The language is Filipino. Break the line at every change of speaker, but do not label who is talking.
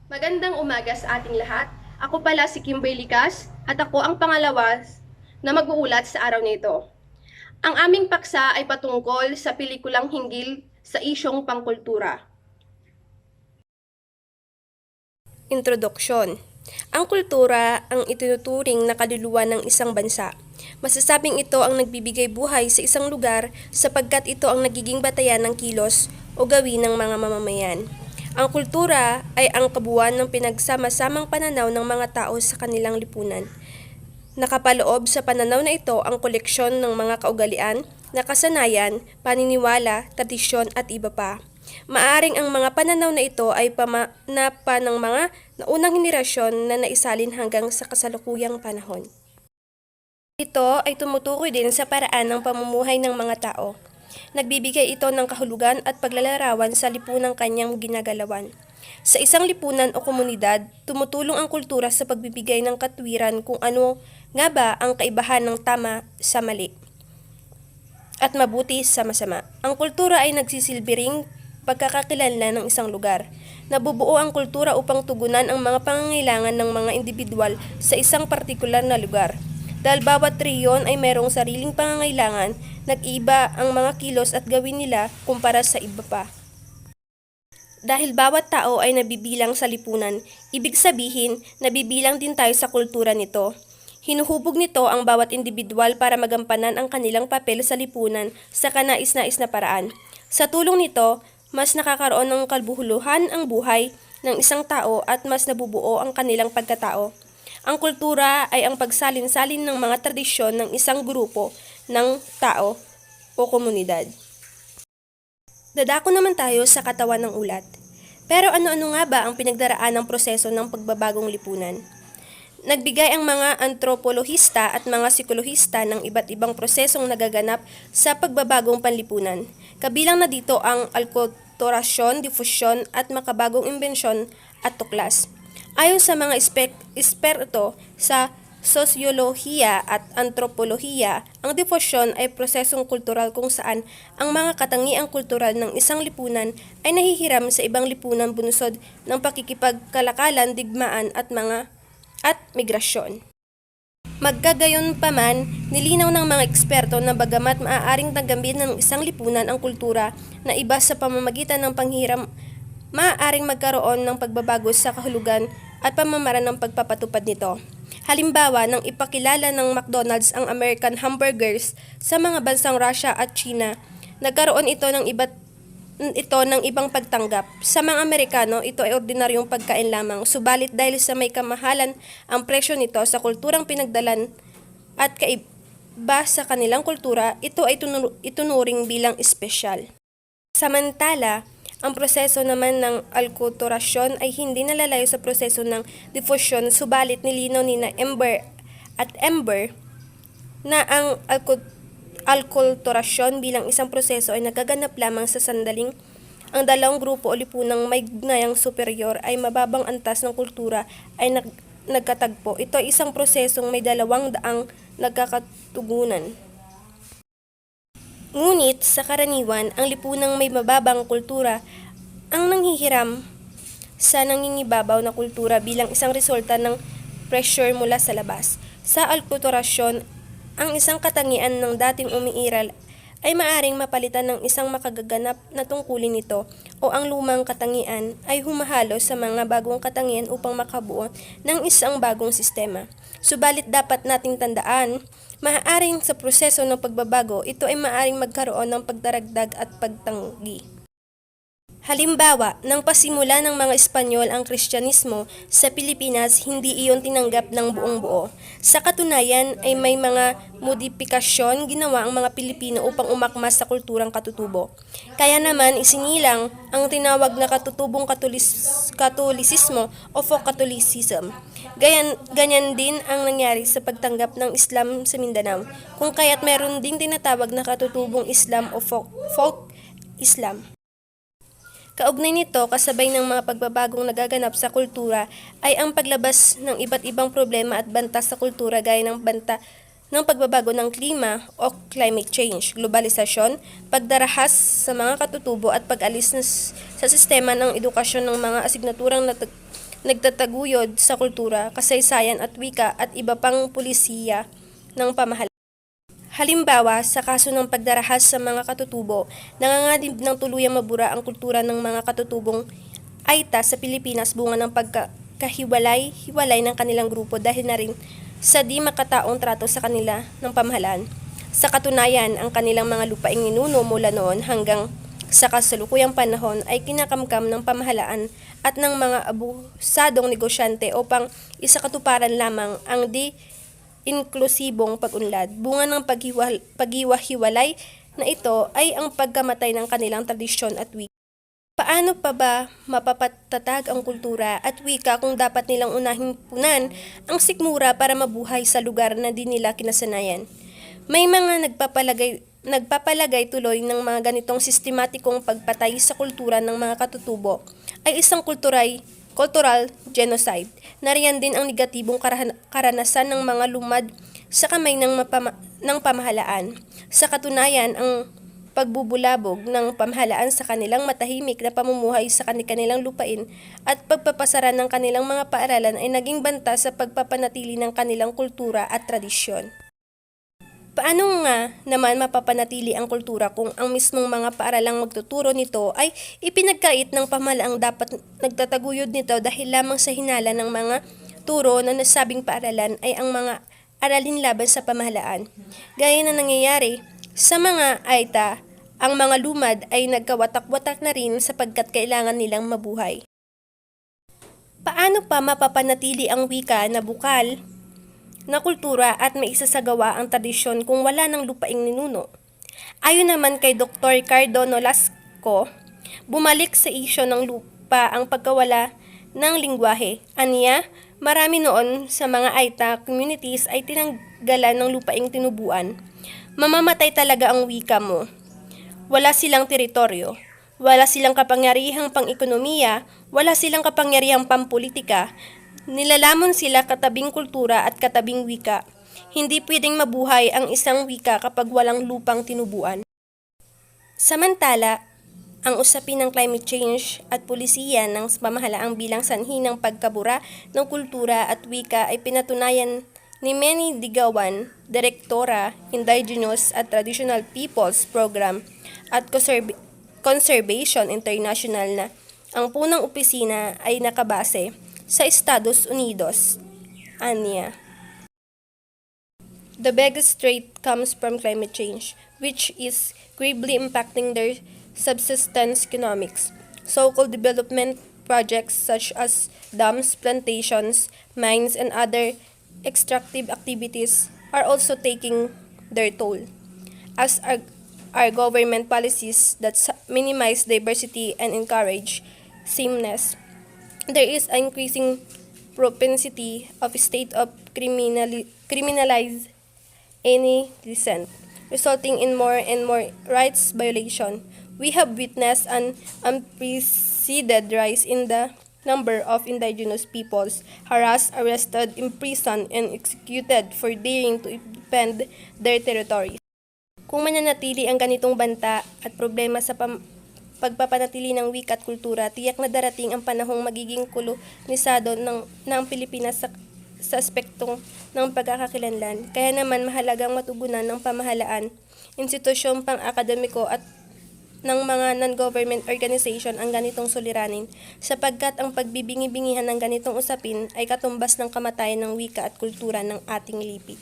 Magandang umaga sa ating lahat. Ako pala si Kimberly Cas at ako ang pangalawa na mag-uulat sa araw nito. Ang aming paksa ay patungkol sa pelikulang hinggil sa isyong pangkultura.
Introduksyon. Ang kultura ang itinuturing na kaluluwa ng isang bansa. Masasabing ito ang nagbibigay buhay sa isang lugar sapagkat ito ang nagiging batayan ng kilos o gawin ng mga mamamayan. Ang kultura ay ang kabuuan ng pinagsama-samang pananaw ng mga tao sa kanilang lipunan. Nakapaloob sa pananaw na ito ang koleksyon ng mga kaugalian, nakasanayan, paniniwala, tradisyon at iba pa. Maaring ang mga pananaw na ito ay pamanapa ng mga naunang henerasyon na naisalin hanggang sa kasalukuyang panahon. Ito ay tumutukoy din sa paraan ng pamumuhay ng mga tao. Nagbibigay ito ng kahulugan at paglalarawan sa lipunang kanyang ginagalawan. Sa isang lipunan o komunidad, tumutulong ang kultura sa pagbibigay ng katwiran kung ano nga ba ang kaibahan ng tama sa mali at mabuti sa masama. Ang kultura ay nagsisilbing pagkakakilanlan ng isang lugar. Nabubuo ang kultura upang tugunan ang mga pangangailangan ng mga individual sa isang partikular na lugar. Dahil bawat rehiyon ay mayroong sariling pangangailangan, nag-iba ang mga kilos at gawin nila kumpara sa iba pa. Dahil bawat tao ay nabibilang sa lipunan, ibig sabihin, nabibilang din tayo sa kultura nito. Hinuhubog nito ang bawat individual para magampanan ang kanilang papel sa lipunan sa kanais-nais na paraan. Sa tulong nito, mas nakakaroon ng kalbuhuluhan ang buhay ng isang tao at mas nabubuo ang kanilang pagkatao. Ang kultura ay ang pagsalin-salin ng mga tradisyon ng isang grupo ng tao o komunidad. Dadako naman tayo sa katawan ng ulat. Pero ano-ano nga ba ang pinagdaraan ng proseso ng pagbabagong lipunan? Nagbigay ang mga antropolohista at mga psikolohista ng iba't ibang prosesong nagaganap sa pagbabagong panlipunan. Kabilang na dito ang alkulturasyon, difusyon at makabagong imbensyon at tuklas. Ayon sa mga eksperto sa sosyolohiya at antropolohiya, ang difusyon ay prosesong kultural kung saan ang mga katangiang kultural ng isang lipunan ay nahihiram sa ibang lipunan bunsod ng pakikipagkalakalan, digmaan at migrasyon. Magkagayon pa man, nilinaw ng mga eksperto na bagamat maaaring tanggapin ng isang lipunan ang kultura na iba sa pamamagitan ng panghiram, maaaring magkaroon ng pagbabago sa kahulugan at pamamaraan ng pagpapatupad nito. Halimbawa, nang ipakilala ng McDonald's ang American hamburgers sa mga bansang Russia at China, nagkaroon ito ng ibang pagtanggap. Sa mga Amerikano, ito ay ordinaryong pagkain lamang, subalit dahil sa may kamahalan ang presyo nito sa kulturang pinagdalan at kaiba sa kanilang kultura, ito ay itunuring bilang espesyal. Samantala, ang proseso naman ng alkulturasyon ay hindi nalalayo sa proseso ng diffusion, subalit nilinaw ni Ember na ang alkulturasyon bilang isang proseso ay nagaganap lamang sa sandaling ang dalawang grupo o lipunang may gnayang superior ay mababang antas ng kultura ay nagkatagpo. Ito ay isang prosesong may dalawang daang nagkakatugunan. Ngunit sa karaniwan, ang lipunang may mababang kultura ang nanghihiram sa nangingibabaw na kultura bilang isang resulta ng pressure mula sa labas. Sa alkulturasyon, ang isang katangian ng dating umiiral ay maaring mapalitan ng isang makagaganap na tungkulin nito o ang lumang katangian ay humahalo sa mga bagong katangian upang makabuo ng isang bagong sistema. Subalit dapat nating tandaan, maaaring sa proseso ng pagbabago, ito ay maaaring magkaroon ng pagdaragdag at pagtanggi. Halimbawa, nang pasimula ng mga Espanyol ang Kristyanismo sa Pilipinas, hindi iyon tinanggap ng buong buo. Sa katunayan ay may mga modipikasyon ginawa ang mga Pilipino upang umakmas sa kulturang katutubo. Kaya naman isinilang ang tinawag na katutubong Katolisismo o folk Catholicism. Ganyan din ang nangyari sa pagtanggap ng Islam sa Mindanao, kung kaya't meron ding tinatawag na katutubong Islam o folk Islam. Kaugnay nito, kasabay ng mga pagbabagong nagaganap sa kultura ay ang paglabas ng iba't ibang problema at banta sa kultura gaya ng banta ng pagbabago ng klima o climate change, globalisasyon, pagdarahas sa mga katutubo at pag-alis sa sistema ng edukasyon ng mga asignaturang nagtataguyod sa kultura, kasaysayan at wika at iba pang pulisiya ng pamahalaan. Halimbawa, sa kaso ng pagdarahas sa mga katutubo, nanganganib ng tuluyang mabura ang kultura ng mga katutubong Aita sa Pilipinas bunga ng pagkakahiwalay-hiwalay ng kanilang grupo dahil na rin sa di makataong trato sa kanila ng pamahalaan. Sa katunayan, ang kanilang mga lupaing ninuno mula noon hanggang sa kasalukuyang panahon ay kinakamkam ng pamahalaan at ng mga abusadong negosyante upang isakatuparan lamang ang di inklusibong pag-unlad. Bunga ng paghiwa-hiwalay na ito ay ang pagkamatay ng kanilang tradisyon at wika. Paano pa ba mapapatatag ang kultura at wika kung dapat nilang unahing punan ang sikmura para mabuhay sa lugar na di nila kinasanayan? May mga nagpapalagay tuloy ng mga ganitong sistematikong pagpatay sa kultura ng mga katutubo ay isang cultural genocide. Nariyan din ang negatibong karanasan ng mga lumad sa kamay ng pamahalaan. Sa katunayan, ang pagbubulabog ng pamahalaan sa kanilang matahimik na pamumuhay sa kanilang lupain at pagpapasara ng kanilang mga paaralan ay naging banta sa pagpapanatili ng kanilang kultura at tradisyon. Paano nga naman mapapanatili ang kultura kung ang mismong mga paaralang magtuturo nito ay ipinagkait ng pamahalaang dapat nagtataguyod nito dahil lamang sa hinala ng mga turo na nasabing paaralan ay ang mga aralin laban sa pamahalaan. Gaya na nangyayari sa mga Aita, ang mga lumad ay nagkawatak-watak na rin sapagkat kailangan nilang mabuhay. Paano pa mapapanatili ang wika na bukal na kultura at maisasagawa ang tradisyon kung wala ng lupaing ninuno? Ayon naman kay Dr. Ricardo Nolasco, bumalik sa isyu ng lupa ang pagkawala ng lingwahe. Aniya, marami noon sa mga Aita communities ay tinanggalan ng lupaing tinubuan. Mamamatay talaga ang wika mo. Wala silang teritoryo. Wala silang kapangyarihang pang-ekonomiya. Wala silang kapangyarihang pampolitika. Nilalamon sila katabing kultura at katabing wika. Hindi pwedeng mabuhay ang isang wika kapag walang lupang tinubuan. Samantala, ang usapin ng climate change at pulisiya ng pamahalaang bilang sanhi ng pagkabura ng kultura at wika ay pinatunayan ni Manny Digawan, Direktora, Indigenous at Traditional Peoples Program at Conservation International na ang punang opisina ay nakabase sa Estados Unidos. Anya. The biggest threat comes from climate change, which is gravely impacting their subsistence economics. So-called development projects such as dams, plantations, mines, and other extractive activities are also taking their toll. As our government policies that minimize diversity and encourage sameness, there is an increasing propensity of state of criminalize any dissent, resulting in more and more rights violation. We have witnessed an unprecedented rise in the number of indigenous peoples harassed, arrested, imprisoned, and executed for daring to defend their territories. Kung mananatili ang ganitong banta at problema sa pagpapanatili ng wika at kultura, tiyak na darating ang panahong magiging kolonisado ng Pilipinas sa aspektong ng pagkakakilanlan. Kaya naman mahalagang matugunan ng pamahalaan, institusyong pang-akademiko at ng mga non-government organization ang ganitong suliranin, sapagkat ang pagbibingi-bingihan ng ganitong usapin ay katumbas ng kamatayan ng wika at kultura ng ating lipi.